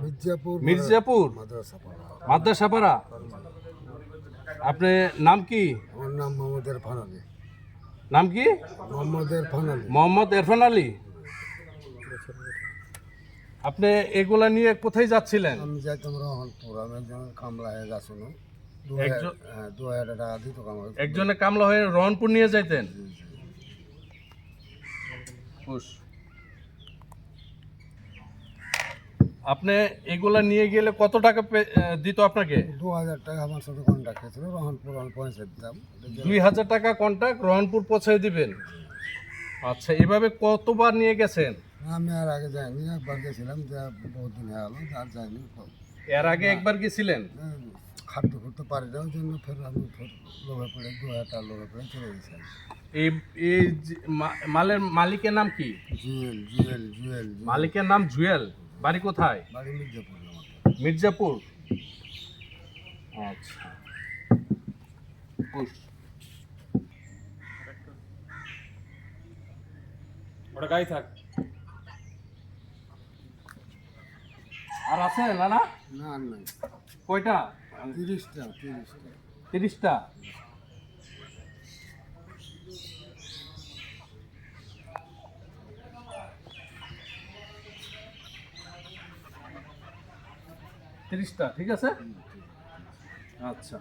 মির্জাপুর মির্জাপুর মাদ্রাসাপাড়া। আপনার নাম কি? আমার নাম মোহাম্মদ ইরফান আলী। নাম কি? মোহাম্মদ ইরফান আলী। মোহাম্মদ ইরফান আলী। আপনি এগুলা নিয়ে কোথায় যাচ্ছিলেন? আমি যাইতাম রহনপুর। আমি একজন কামলা হয়ে গেছিল। একজন 2000 টাকা দিত কামলা। একজনে কামলা হয়ে রহনপুর নিয়ে যাইতেন? আপনি এগুলা নিয়ে গেলে কত টাকা দিত আপনাকে? 2000 টাকা আমার সাথে কন্ট্যাক্ট হয়েছিল। রহনপুর আমি পৌঁছে দিতাম। 2000 টাকা কন্ট্রাক্ট, রহনপুর পৌঁছে দিবেন। আচ্ছা, এভাবে কতবার নিয়ে গেছেন? আমি আর আগে যাইনি, একবার গেছিলাম, যে বহুত দিন হয়ে গেল, আর যাইনি। এর আগে একবার গেছিলেন? খাটতে খুঁড়তে পারি না, ওই জন্য ফের আমি লোভে পড়ে 2000 টাকা লোভে পড়ে চলে গেছিলাম। এই এই মালের মালিকের নাম কি? জুয়েল। মালিকের নাম জুয়েল। বাড়ি কোথায়? বাড়ি মির্জাপুর। মির্জাপুর। আচ্ছা, ওটা গাড়ি থাক। আর আছে না? না নাই। কয়টা? 30টা। 30টা। ঠিক আছে। আচ্ছা।